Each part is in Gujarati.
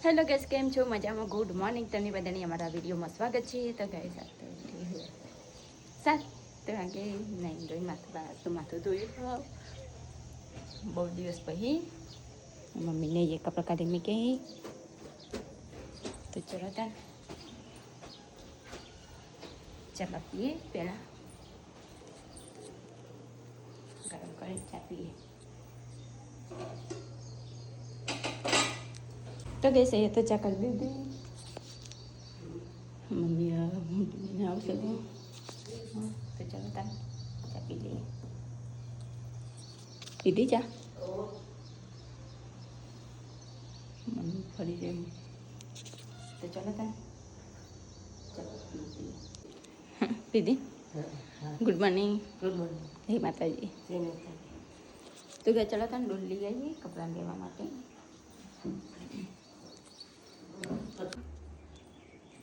હેલો ગાઈસ, કેમ છો? મજામાં? Good morning. તમને બધાની અમારા વિડીયોમાં સ્વાગત છે. તો ગાઈસ સાત વાગે નહીં ધોઈ માથું ધોયું. બહુ દિવસ પછી મમ્મીને એ કપડાં કાઢી મૂકી. તો ચલો તાન ચા પીએ. પહેલાં ગરમ કરીને ચા પીએ. તો ગઈ છે તો ચા કરી દીધી. મમ્મી આવશે તો ચાલો તાન ચા પી લઈએ. પીધી ચા? મમ્મી ફરી જાય તો ચાલો તાન ચા પીધી. Good morning. Good morning. જય માતાજી. જય માતાજી. તો ગયા ચલો તાન ડોલ લઈ આવીએ કપડાં લેવા માટે.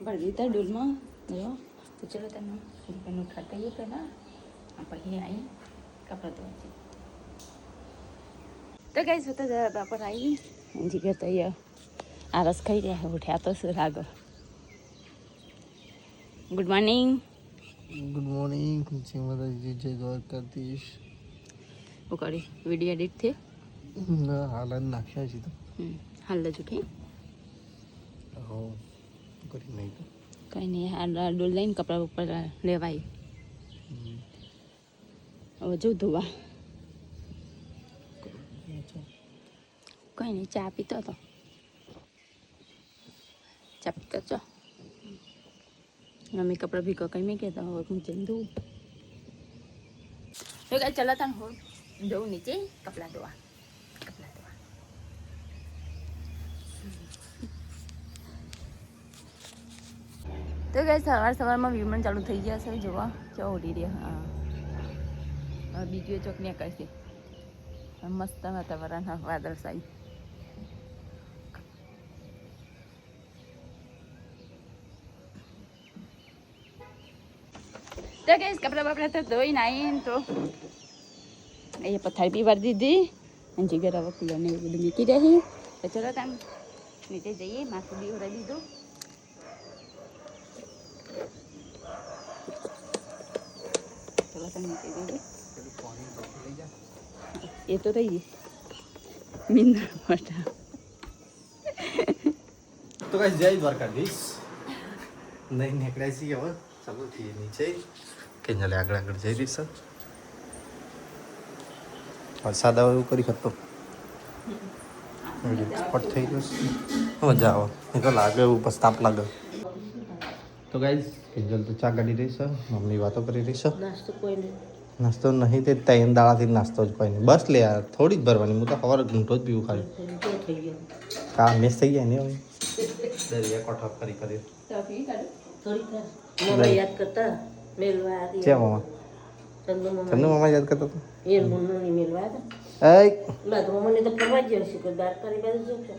ભરી દીધા ડોલમાં જો. તો ચલો તમે એનું ઠાકીએ પહેલાં પછી આવી કપડાં ધોવા. તો ગઈ શું તો બાપર આવી જીગર તો આ રસ ખાઈ રહ્યા. ઉઠ્યા તો શું આગળ. Good morning. Good morning. જય માતાજી. જય દ્વારકાધીશ. હું કરી વિડીયો એડિટ થયો? હાલ જ નાખ્યા છે તો હાલ જ ઉઠી. હો કરી નહીં તો કંઈ નહીં. હાલ ડોલ લઈને કપડાં ઉપર લેવાય. હવે જો ધોવા. કંઈ નહીં. ચા પીતો હતો. ચા પીતો છો? મમ્મી કપડાં ભીગો કઈ મેં કહેતા હવે હું જઈને ધોઉં. તો કાંઈ ચલો તાન હું જવું નીચે કપડાં ધોવા. તો કાંઈ સવારમાં વિમણ ચાલુ થઈ ગયા છે. જોવા ચો ઉડી રહ્યા. હા બીજું એ ચોકન્યા કરશે. મસ્ત વાતાવરણ. હા વાદળશાહી. તો ગઈ કપડાં બપડા તો ધોઈને આવીને તો એ પથારી બી વાળી દીધી. અને જીગર હવે કુલરને એવું બધું મૂકી રહી. તો ચલો તામ નીચે જઈએ. માથું બી ઓરાઈ દીધું. ચલો તામ નીચે જઈએ. એ તો થઈ ગઈ મિંદર મોટા. તો કઈ જય દ્વારકાધીશ. નહીં નીકળાય છે હવે. ચાલો છીએ નીચે કે જલે આગળ આગળ જઈ રહીશ. વરસાદ આવે એવું કરી શકતો ફટ થઈ ગયો. મજા આવે. એ તો લાગે એવું બસ તાપ લાગે. તો ગાઈઝ કિંજલ તો ચા કાઢી રહી છે. મમ્મી વાતો કરી રહી છે. નાસ્તો નહીં તે ત્રણ દાડાથી નાસ્તો જ કોઈ નહીં. બસ લે યાર થોડી જ ભરવાની. હું તો સવારે ઘૂંટો જ પીવું ખાલી. કા મેસ થઈ ગયા ને હવે દરિયા કોઠા ફરી કરી યાદ કરતા મેલવા છે મામા. ચંદુ મામા યાદ કરતા હતા. એ મુન્નોની મેલવા એ મને તો ફરવા જ છે કે દાર કરી બાજુ જો છે.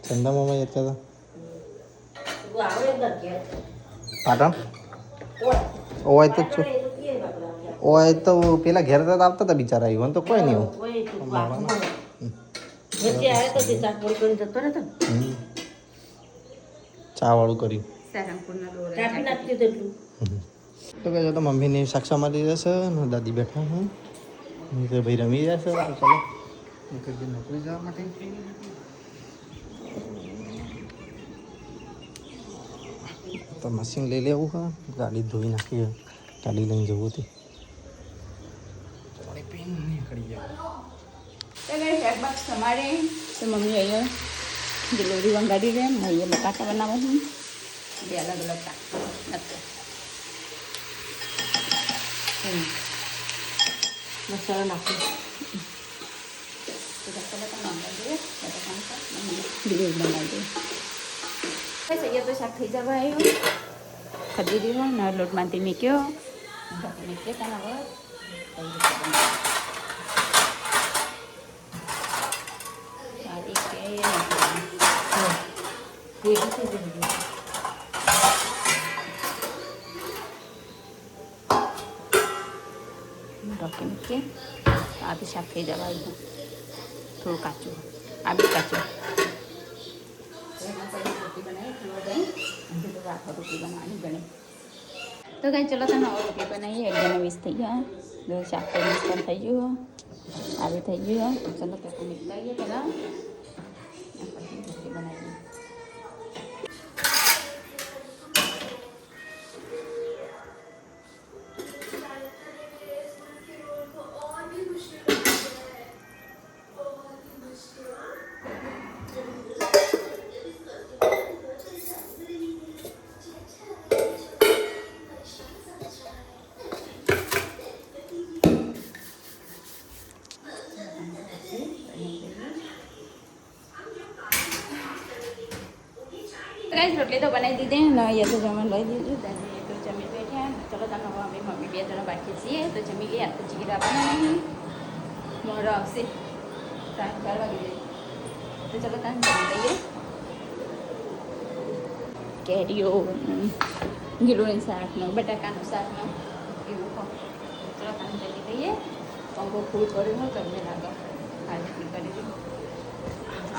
ચંદા મામા યાદ કરતા. આવડે દર કે પાટણ ઓય તો છો ઓય તો પેલા ઘેર તો આવતા હતા બિચારા. ઈવન તો કોઈ નહીં. કોઈ તું વાળું જે આવે તો તે ચાકોર કરીને જતો ને તો ચા વાળું કર્યું. સારંગપુરના રોડ કાપી નાખતી તેટલું તો કહે તો મમ્મીની સાક્ષામાંથી જશે ને દાદી બેઠા હે. તો ભાઈ રમી જશે. તો ચાલો નીકળી નોકરી જવા માટે. તો મશીન લઈ લેવું હા. ગાડી ધોઈ નાખી. ગાડી લઈને જવું હતી. પાણી પીને નીકળી ગયા. તો ગઈ એક બાક્સ તમારે તો મમ્મી અહીંયા ડિલિવરી વંગાડી રહે ને અહીંયા બટાકા બનાવો હું. બે અલગ અલગ મસાલા નાખી ડિલિવરી બનાવી દે. બસ અહીંયા તો શાક થઈ જવા આવ્યું. ખદી દીધો ને લોટ માંથી મૂક્યો. મૂકીએ ત્યાં હવે ઢોકી મૂકીએ. આ બી શાક થઈ જવા આવ્યું. થોડું કાચું. આ બી કાચું. એમાં પછી રોટી બનાવી થોડો દહીં અને તો આખો રોટી બનાવવાની ગણી. તો કંઈ ચલો તમે હવે રોટી બનાવીએ 11:20 થઈ ગયા. શાક તો મિક્સ પણ થઈ ગયું આવી થઈ ગયું. ચલો તો મિક્સ લાવીએ પહેલાં પછી રોટી બનાવીએ. गाइस रोटली तो बनाई दीदी ना ये तो जमन लई दीदी दादी ये तो जमी बैठे चलो तब हम अभी मम्मी બે જણા બાકી છીએ તો જમી ગયા તો જીરા બનાવી મોરો આવશે 4 વાગે તો ચલો તને જમી લઈએ કેરીઓ ગીલોની શાકનો બટાકાનું શાકનો એવું ચલો તને જમી લઈએ પંખો ફૂલ કર્યો હોય તમને લાગે હાલ કરી દીધું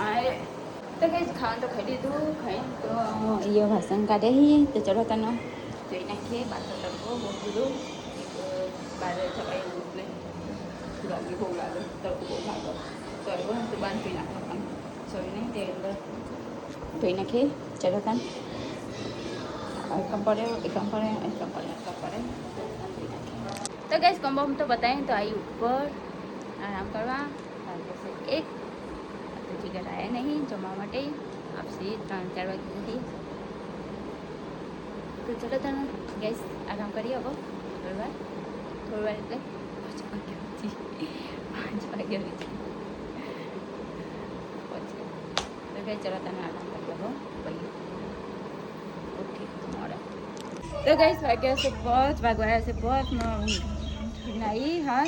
આ तो कहीं खान तो खाई લીધું ખાઈ તો ये वासन काढे ही तो चलो तनो જોઈ નાખીએ બાર તડકો બહુ બધું 12 છપાઈ એટલે ગરમી બહુ લાગે તડકો બહુ લાગે તો એવું તો બાંધ પી નાખો પણ સોરી નહીં તે અંદર ધોઈ નાખીએ ચલો તન એકમ પડે तो गैस कॉम्बो हम तो बताएं तो आई ऊपर आराम करवा जैसे एक જીગર આવ્યા નહીં જમવા માટે આપશે 3-4 વાગે સુધી તો ચલો તને ગેસ આરામ કરીએ હવે થોડી વાર એટલે 5 વાગ્યા પછી તો ગઈ ચલો તને આરામ કરીએ હવે ભાઈ ઓકે મોડા તો ગઈ વાગ્યા છે 5 વાગ્યા છે 5 નાઈ હા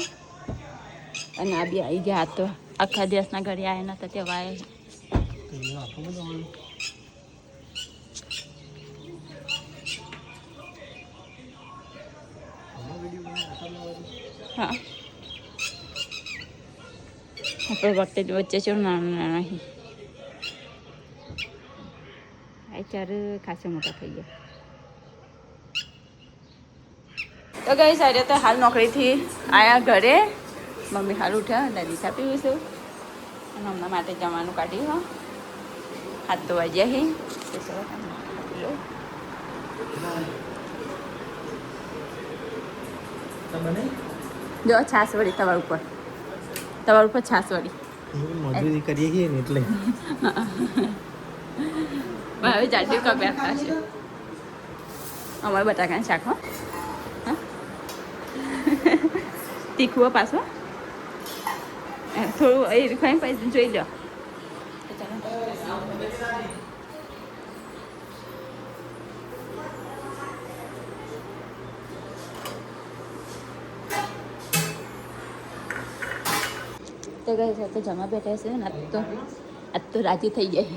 અને આ બી આવી ગયા તો આખા દિવસના ઘરે આવ્યા નતા તેવા હા આપણે વચ્ચે છે નાના નહીં આ ચાર ખાસા મોટા થઈ ગયા તો ગઈ સાઈડે તો હાલ નોકરીથી આવ્યા ઘરે મમ્મી હાલ ઉઠ્યા દાદી ચા પીવીશું અને હમણાં માટે જમવાનું કાઢ્યું હા હાથ તો વાગ્યા હી જો છાસ વળી તમારા ઉપર છાસ વળી મજૂરી કરીએ છીએ ને એટલે હવે જાડી કપ્યા ખાશે અમારે બટાકાનું શાક હો તીખું પાછો થોડું એ ખાઈ પછી જોઈ લો તો ગઈ છે તો જમા બેઠા છે ને આજ તો રાજી થઈ જાય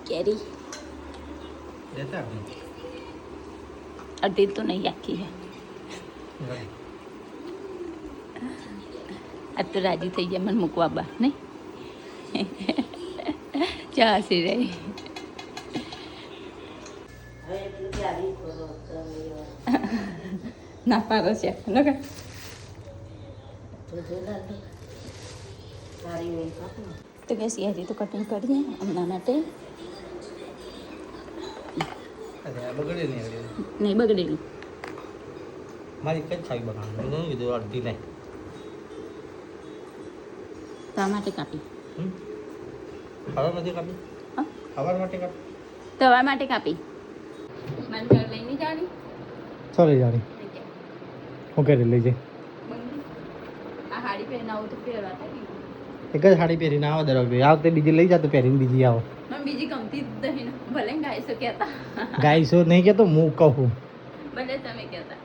કેરી અડધી તો નહીં આખી છે આજ તો રાજી થઈ જાય મને મૂકવા બા નહીં ચાસી રહી ના પારો છે લગા તો કે સિયાજી તો કટિંગ કરીએ હમણાં માટે નહીં બગડેલું મારી કઈ છાઈ બનાવવાનું કીધું અડધી નહીં તો માટે કાપી ખાવા માટે કાપી હા ખાવા માટે કાપી તવા માટે કાપી મારે ઘર લઈને જાણી ચાલે જાણી હું કરી લઈ જઈ આ હાડી પહેરીને આવું તો પહેરવા એક જ સાડી પહેરીને આવો દર વખતે આ વખતે બીજી લઈ જાતો પહેરીને બીજી આવો મને બીજી ગમતી જ નહીં ભલે ગાઈશો કહેતા ગાઈશો નહીં કહેતો હું કહું ભલે તમે કહેતા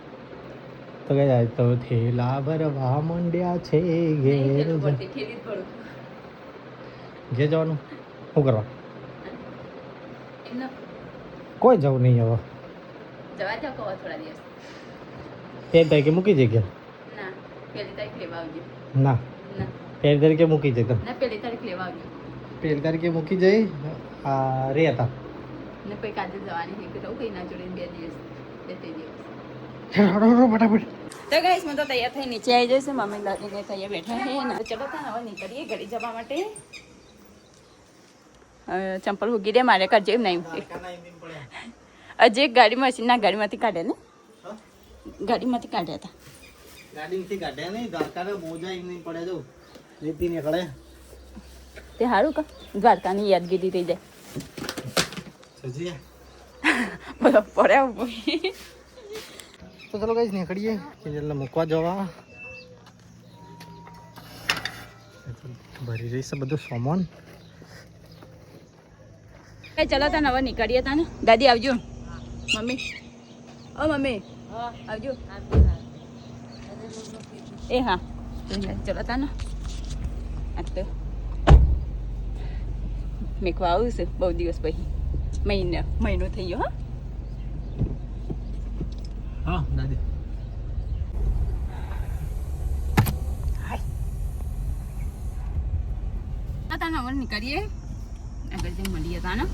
તો ગયા તો થેલા ભરવા માંડ્યા છે ઘેર ઘેર જવાનું શું કરવા કોઈ જવું નહીં હવે જવા જાવ કહો થોડા દિવસ તે તારીખે મૂકી જગ્યા ના પહેલી તારીખ લેવા આવજો ના ના પહેલી તારીખે મૂકી જગ્યા ના પહેલી તારીખ લેવા આવજો પેલી તારીખે મૂકી જઈ રે હતા ને પછી કાજલ જવાની છે કે રહું કઈ ના જોડે 2 દિવસ 2 દિવસ ફટાફટ તો ગાઈસ હું તો તૈયાર થઈ નીચે આવી જઈશ મમ્મી દાદીને તૈયાર બેઠા છે ને ચલો તો હવે નીકળીએ ઘરે જવા માટે ચંપલ ઉગી દે મારે કરજે એમ નહીં હજી એક ગાડી મશીનના ગાડીમાંથી કાઢ્યા ને ગાડીમાંથી કાઢ્યા હતા ગાડીથી કાઢ્યા નહીં દ્વારકાને મોજા નહીં પડે જો રીતિ નીકળે તે સારું કા દ્વારકાની યાદગીરી થઈ જાય સજી બોલો પડ્યા તો ચલો ગાઈસ નીકળીએ કિંજલને મૂકવા જવા ભરી રહી છે બધું સામાન ચલો તને હવે નીકળીએ તને દાદી આવજો મમ્મી ઓ મમ્મી આવજો એ હા ચલો તને આ તો મેકવા આવું છે બહુ દિવસ પછી મહિનો થઈ ગયો હા દાદી તને હવે નીકળીએ આગળ જઈને મળીએ તાને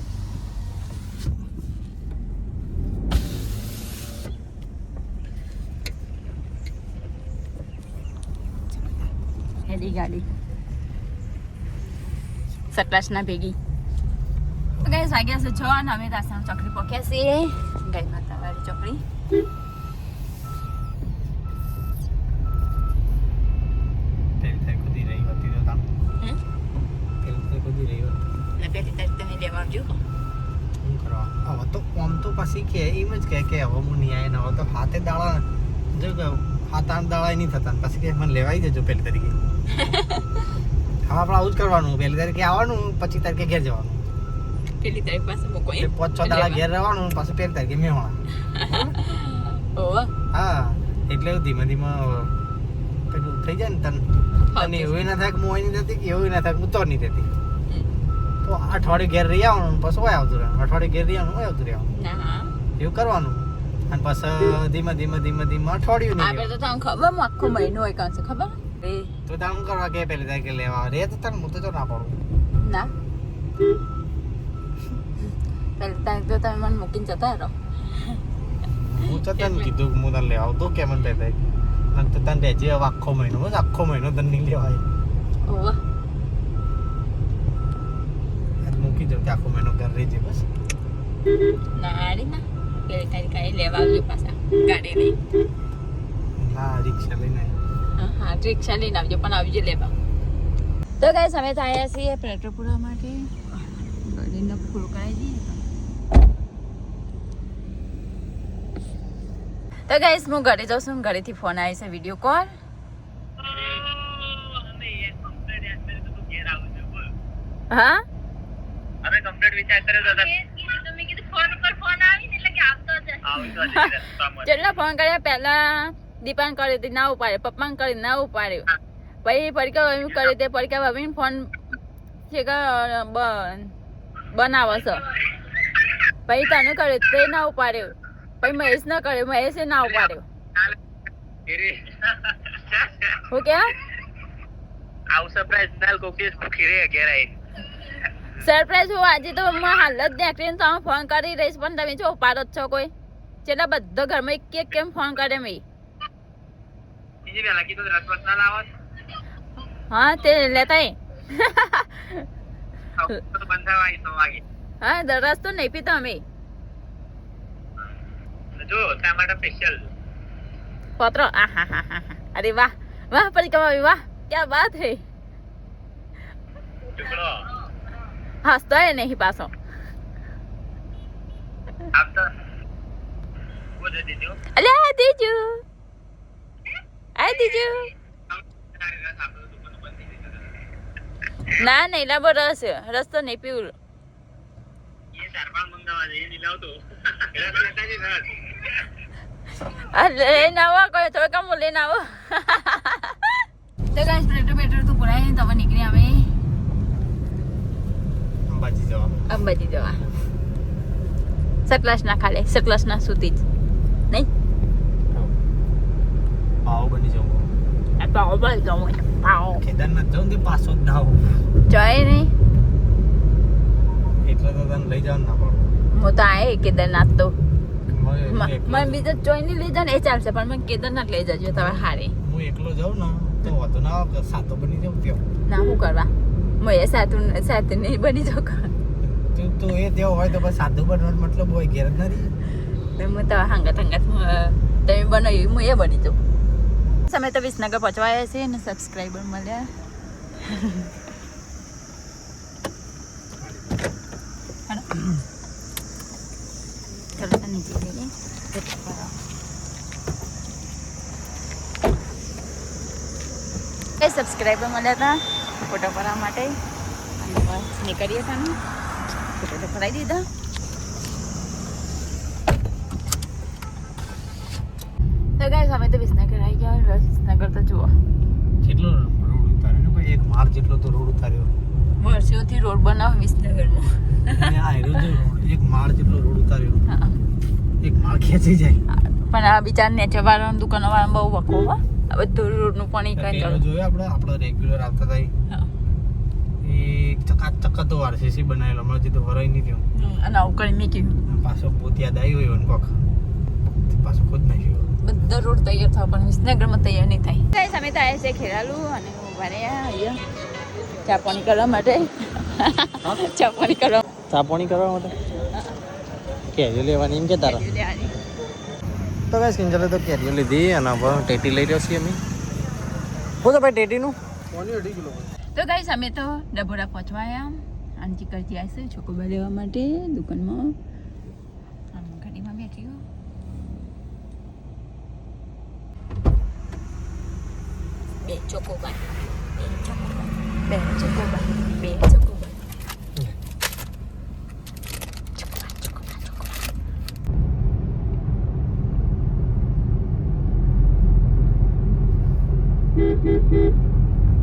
હેડી ગાડી સટલાસના ભેગી ગાય વાગ્યા છે 6 અને અમે દાસણ ચોકડી પહોંચ્યા છીએ ગાય માતા વાળી ચોકડી પછી કે એમ જ કે હવે હું નહીં આવે ને હવે તો હાથે દાડા જો હાથ આઠ દાડા નહીં થતા પછી કે મને લેવાઈ જજો પહેલી તારીખે હવે આપણે આવું જ કરવાનું પહેલી તારીખે આવવાનું 25 તારીખે ઘેર જવાનું પેલી તારીખ પાસે મૂકો 5-6 દાડા ઘેર રહેવાનું પાછું પહેલી તારીખે મેવાણા ઓવા હા એટલે ધીમે ધીમે પેલું થઈ જાય ને તને એવું ના થાય કે હું નહીં થતી એવું ના થાય કે હું તો નહીં થતી તો અઠવાડિયું ઘેર રહી આવવાનું પછી હોય આવતું રહેવાનું અઠવાડિયું ઘેર રહી આવવાનું હોય આવતું રહેવાનું એવું કરવાનું અને પછી ધીમે ધીમે અઠવાડિયું નહીં આપણે તો તમને ખબર આખો મહિનો હોય કાં છે ખબર તો તાર હું કરવા કે પહેલી તારીખે લેવા રે તો તને હું તો ના પાડું ના પહેલી તારીખ તો તમે મને મૂકીને જતા રહો હું તો તને કીધું હું તને લેવા આવતો કે મને પહેલી તારીખ અને તો તને રહેજે હવે આખો મહિનો તને નહીં લેવાય ઓવા મૂકી દઉં કે આખો મહિનો ઘર રહેજે બસ ના રે ના પેલી તારીખ આઈ લેવા આવજો પાછા ગાડી લઈ ના રિક્ષા લઈને હા રિક્ષા લઈને આવજો પણ આવજો લેવા તો ગાઈસ અમે તો આવ્યા છીએ પેટ્રોલ પૂરવા માટે ગાડીને ફૂલ કરાવી દઈએ તો ગાઈસ હું ઘરે જાઉં છું ઘરેથી ફોન આવે છે વિડીયો કોલ હા અમે કમ્પ્લીટ વિચાર કર્યો તો તમે કીધું ફોન ઉપર ફોન આવીને એટલે કે આવતો જ જેટલા ફોન કર્યા પહેલા દીપાન કર્યો તે ના ઉપાડ્યો પપ્પાને કરી ના ઉપાડ્યો પછી પડકા ભાભી કર્યો તે પડકા ભાભીને ફોન છે કે બનાવો છો પછી તને કર્યો તે ના ઉપાડ્યો પછી મહેશ ના કર્યો મહેશે ના ઉપાડ્યો હું કે આવ સરપ્રાઈઝ નાલ કોકીસ ભૂખી રે ઘેર આઈ સરપ્રાઈઝ હું આજે તો હાલ જ દેખીને તમે ફોન કરી રહીશ પણ તમે જો ઉપાડો જ છો કોઈ જેટલા બધા ઘરમાં એક કેમ ફોન કરે મેં બીજી પેલા કીધું રસવત ના લાવત હા તે લેતા તો બંધાવા આવી 100 વાગે હા દરસ તો નહીં પીતા અમે જો ટમાટર સ્પેશિયલ પત્રો આહા અરે વાહ વાહ પરિકા ભાભી વાહ क्या बात है ટુકડો हंसता है नहीं पासो આપ તો वो दे दीजिए अले दीजू आ दीजू ના નહીં લાંબો રસ રસ તો નહીં પીવું ये सरपाल मंगावा दे नहीं लाव तो रस लेता जी रस લઈને આવો કોઈ થોડો કામ લઈને આવો તો ગાઈસ પેટ્રોલ તો પુરાય તો હવે નીકળી અમે અંબાજી જવા સકલાસ ના ખાલે સકલાસ ના સુધી જ નહીં પાવ બની જાઉં પાવ બની જાઉં પાવ કેદારનાથ જાઉં કે પાછો જ ના જાય નહીં એટલે તો તને લઈ જવાનું ના પડે. હું તો આયે કેદારનાથ તો હું એકલો મને બીજો ચોઈની લઈ જાવ ને એ ચાલશે પણ મને કેદારનાથ લઈ જજો તમે હારે હું એકલો જાઉં ને તો વાંધો ના આવે કે સાતો બની જાઉં ત્યાં. ના શું કરવા મેં સાથે નહીં બની જાઉં તું એ ત્યાં હોય તો પછી સાદું બનવાનો મતલબ હોય ઘેર જ નથી. હું તો હંગાત તમે બનાવ્યું હું એ બની જાઉં. અમે તો વિસનગર પહોંચવાયા છીએ ને સબસ્ક્રાઈબર મળ્યા. ચલો તો નીચે જઈએ સબસ્ક્રાઈબર મળ્યા હતા ફોટો પાડવા માટે નીકળીએ હતા ને ફોટો તો પડાવી દીધા. તો ગાઈસ અમે તો વિસનગર આવી ગયા. વિસનગર તો જુઓ કેટલો રોડ ઉતાર્યો ને ભાઈ, એક માળ જેટલો તો રોડ ઉતાર્યો. વર્ષોથી રોડ બનાવો વિસનગરનો. અને આ હેરો જો રોડ એક માળ જેટલો રોડ ઉતાર્યો. હા એક માળ ખેંચી જાય. પણ આ બિચાર નેચર વાળા દુકાનો વાળા બહુ વખો આ બધું રોડનું પાણી કઈ પેલો જોયો આપણે રેગ્યુલર આવતા હતા એ ચકાચક તો આરસીસી બનાવેલો હમણાં તો વરાઈ નહીં થયું. અને આવું કરી મૂક્યું પાછો પોત યાદ આવી હોય કોક પાછો ખુદ નાખ્યો. બધા રોડ તૈયાર થવા પણ વિસનગરમાં તૈયાર નહીં થાય. ગાઈસ અમે તો આવ્યા છે ખેરાલુ અને ઉભા રહ્યા અહીંયા ચા પાણી કરવા માટે. ચા પાણી કરવા માટે કેરીઓ લેવાની એમ કે તારા તો ગાઈસ કિંજલે તો કેરીઓ લીધી અને હવે ટેટી લઈ રહ્યો છીએ અમે. શું છે ભાઈ ટેટીનું? તો ગાઈસ અમે તો ડબોડા પહોંચવાયા અને ચીકરથી આવીશું ચોકોબાર લેવા માટે દુકાનમાં. ગાડીમાં બેઠી ગયો બે ચોકોબાર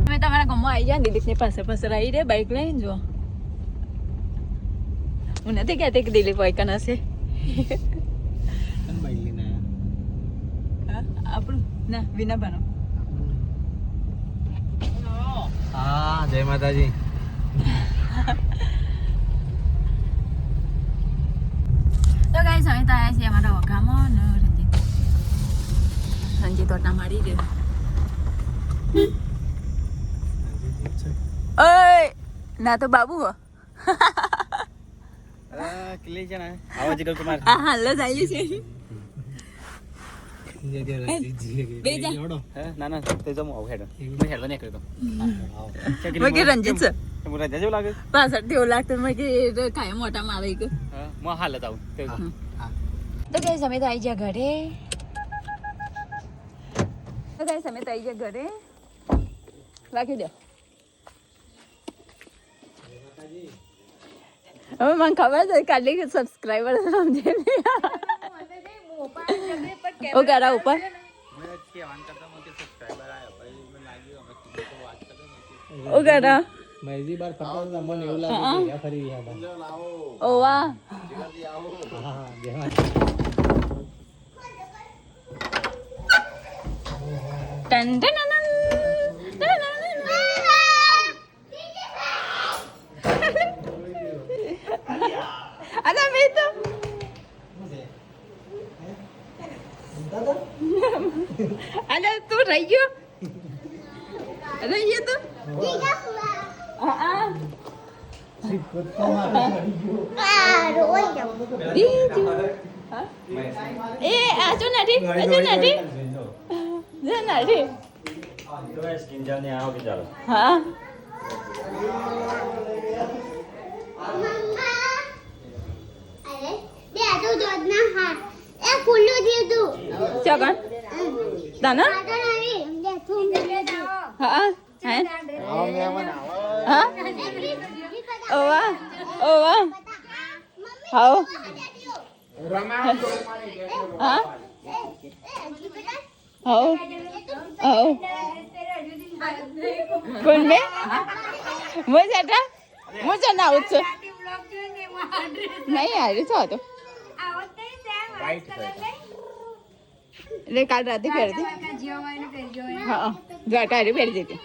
અમે તમારા ગામમાં આવી જાય દિલીપની પાસે આવી રે બાઈક લઈને જો. હું નથી કહેતી કે દિલીપ વાયકન હશે. આપણું ના વિના બનો. હા જય માતાજી. તો ગાઈસ અમે તો આવ્યા છીએ અમારા વઘામાં ને રંજીત ઓટા મારી દે. ઓય ના તો બાબુ હો. ક્લી છે ને આવો જીગર કુમાર. હા હાલ જ આવી છે. ના ના તે જમો આવ હેડ મેં હેડ ને કર્યો તો મગે રંજીત છે મને રાજા જેવું લાગે પાછળથી એવું લાગતું મગે કાંઈ મોટા મારે કે હું હાલ જ આવું તો ગાઈસ અમે તો આવી ગયા ઘરે. ઘરે રાખી દો. હવે મને ખબર છે કાલે સબસ્ક્રાઈબર સમજે ઓ ગાડા ઉપર ઓ ગાડા મહેજી બાર ફરતા મને એવું લાગે કે ફરી રહ્યા ઓ વાહ ટન ટન અરે મેં તો અરે તું રહી ગયો તો એ આજો નથી હા ચગણ દાના હા હા ઓવા ઓવા હાઉ હા હાઉ હાઉ કોણ બે મજા મજા ના આવું છું નહીં હારી છો તો એટલે કાલ રાતે પહેરતી હા દ્વારકા હારી પહેરી જતી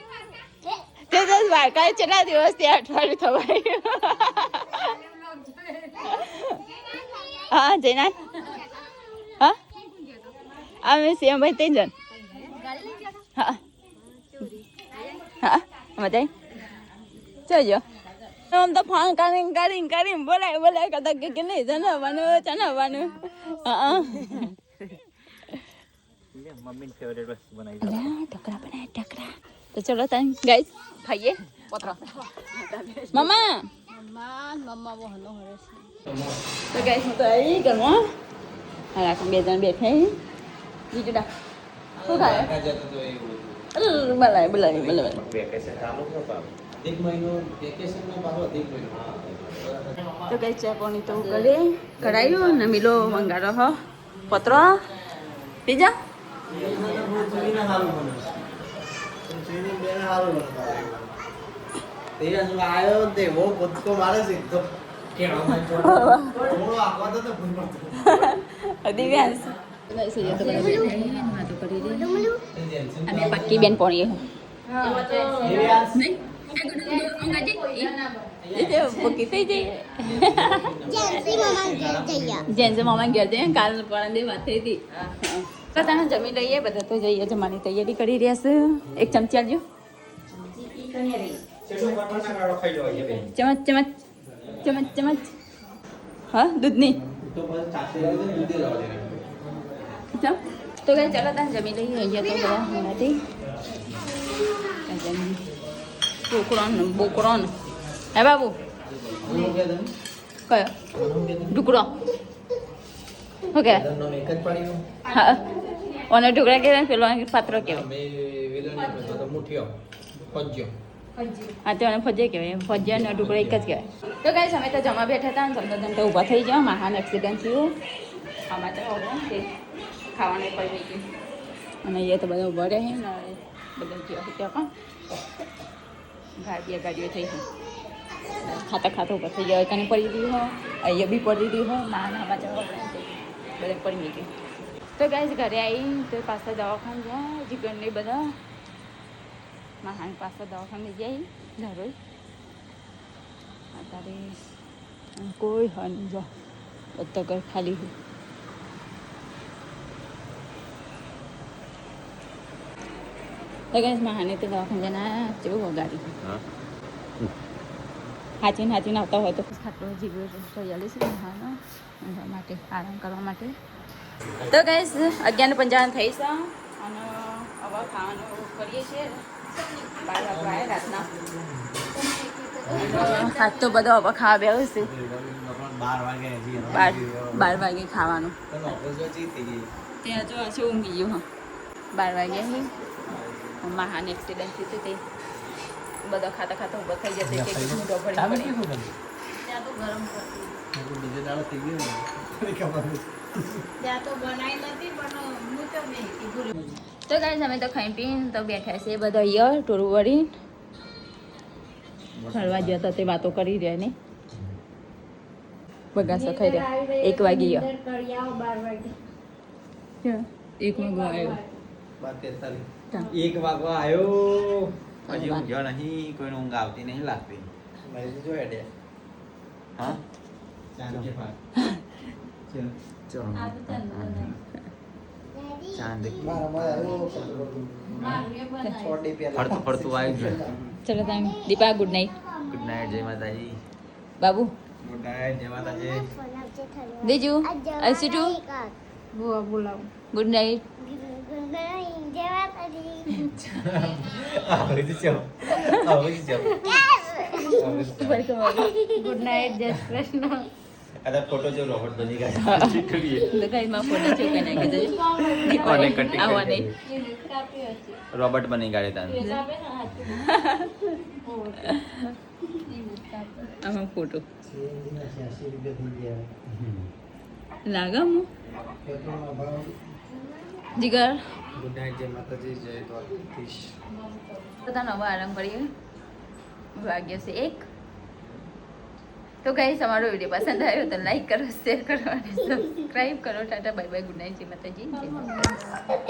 તે તો દ્વારકા કેટલા દિવસ ત્યાં અઠવાડિયું થવાય હા જઈને હા અમે શ્યામભાઈ તે જણ હા હા મજા જોજો આમ તો ફોન કરીને બોલાય કરતા કે નહીં જણાવવાનું હા મમ્મીની ફેવરેટ વસ્તુ બનાવી ઢોકળા બનાય ઢોકળા તો ચલો તને ગાઈસ ખાઈએ પોતરો મમ્મા તો ગાઈસ હું તો આવી ઘરમાં હા રાખું બે જણ બેઠે બીજું ડા શું ખાય બોલાય વેકેશન ચાલુ છે એક મહિનો વેકેશનનો પાછો એક મહિનો તો ગાઈસ ચા પાણી તો કરાયું ને મિલો મંગાડો હો પત્રો પીજા દિવ્યાંશ અમે પક્કી બેન પોણી પક્કી થઈ જઈએ જેન્સ મામા ઘેર જઈએ કાલ પણ વાત થઈ હતી તને જમી લઈએ બધા તો જઈએ જમવાની તૈયારી કરી રહ્યા છે એક ચમચી આવજો ચમચ હા દૂધની તો કઈ ચાલો તને જમી લઈએ અહીંયા તો બધા હમણાંથી બોકરોન હે બાબુ કયો ઢુકડો ઓકે હા ઓને ઢુકડા કહેવાય પેલો પાત્રો કહેવાય હા તો ફજ્જે કહેવાય ફજ્જા અને ઢુકડો એક જ કહેવાય તો ગાઈસ અમે તો જમવા બેઠા હતા ને જમતા જમતા ઊભા થઈ જાઓ મહાન એક્સિડન્ટ થયું આમાં તો હવે ખાવાનું પડી ગયું અને અહીંયા તો બધા ઉભા રહે ને બધા ગયા ત્યાં પણ ગાડીઓ થઈ ગઈ ખાતા ઉપર થઈ ગયા કને પડી રહ્યું હોય અહીંયા બી પડી રહ્યું હોય નાના બાચા બધા પડી ગઈ તો ગાઈસ ઘરે આવી તો પાછા દવાખાને ગયા જીગરને બધા મહાન પાછા દવાખાને જઈ ધરોઈ અત્યારે કોઈ હા નહીં જો બધા ઘર ખાલી હોય તો ગાઈસ મહાને તો દવાખાને જઈને કેવું વગાડી હાચીને આવતા હોય તો ખાટલો જીવ્યો તૈયારી છે મહાનો માટે આરામ કરવા માટે તો ગાઈસ 11:50 થઈ છે અને હવે ખાવાનું કરીએ છીએ 12 વાગે રાતના હાથ તો બધો હવે ખાવા બેવું છે 12 વાગે ખાવાનું ત્યાં જો હશે ઊંઘી ગયું હા 12 વાગે મહાન એક્સિડન્ટ થયું તે બધા ખાતા ઉભા થઈ જશે કે મોટો ભરી ત્યાં તો ગરમ તો ગાઈસ અમે તો ખાઈ પીને તો બેઠા છે બધા યર ટોરું વળી ફરવા જતા તે વાતો કરી રહ્યા ને બગાસો ખાઈ રહ્યા 1 વાગી ગયો 1 વાગ્યો આવ્યો 1 વાગવા આવ્યો હજી ઊંઘ્યો નહીં કોઈને ઊંઘ આવતી નહીં લાગતી જો એડે હા ચાંદ ફરતું આવી ગયું ચલો તમે દીપા ગુડ નાઇટ જય માતાજી બાબુ ગુડ નાઇટ જય માતાજી દેજુ અસીટુ ગુડ નાઇટ ગુડ નાઇટ જય કૃષ્ણ ada foto जो रोबोट बनी गया तो गाइस मैं फोटो जो करने के दे और कटिंग आवाने रोबोट बनी गया था आमा फोटो लागा मु जिगर गुड नाइट जय माताजी जय द्वारकाधीश पता नवा आराम करिए भाग्य से 1 तो गाइस हमारा वीडियो पसंद आया तो लाइक करो शेयर करो और सब्सक्राइब करो tata bye bye good night जय माता जी जय माता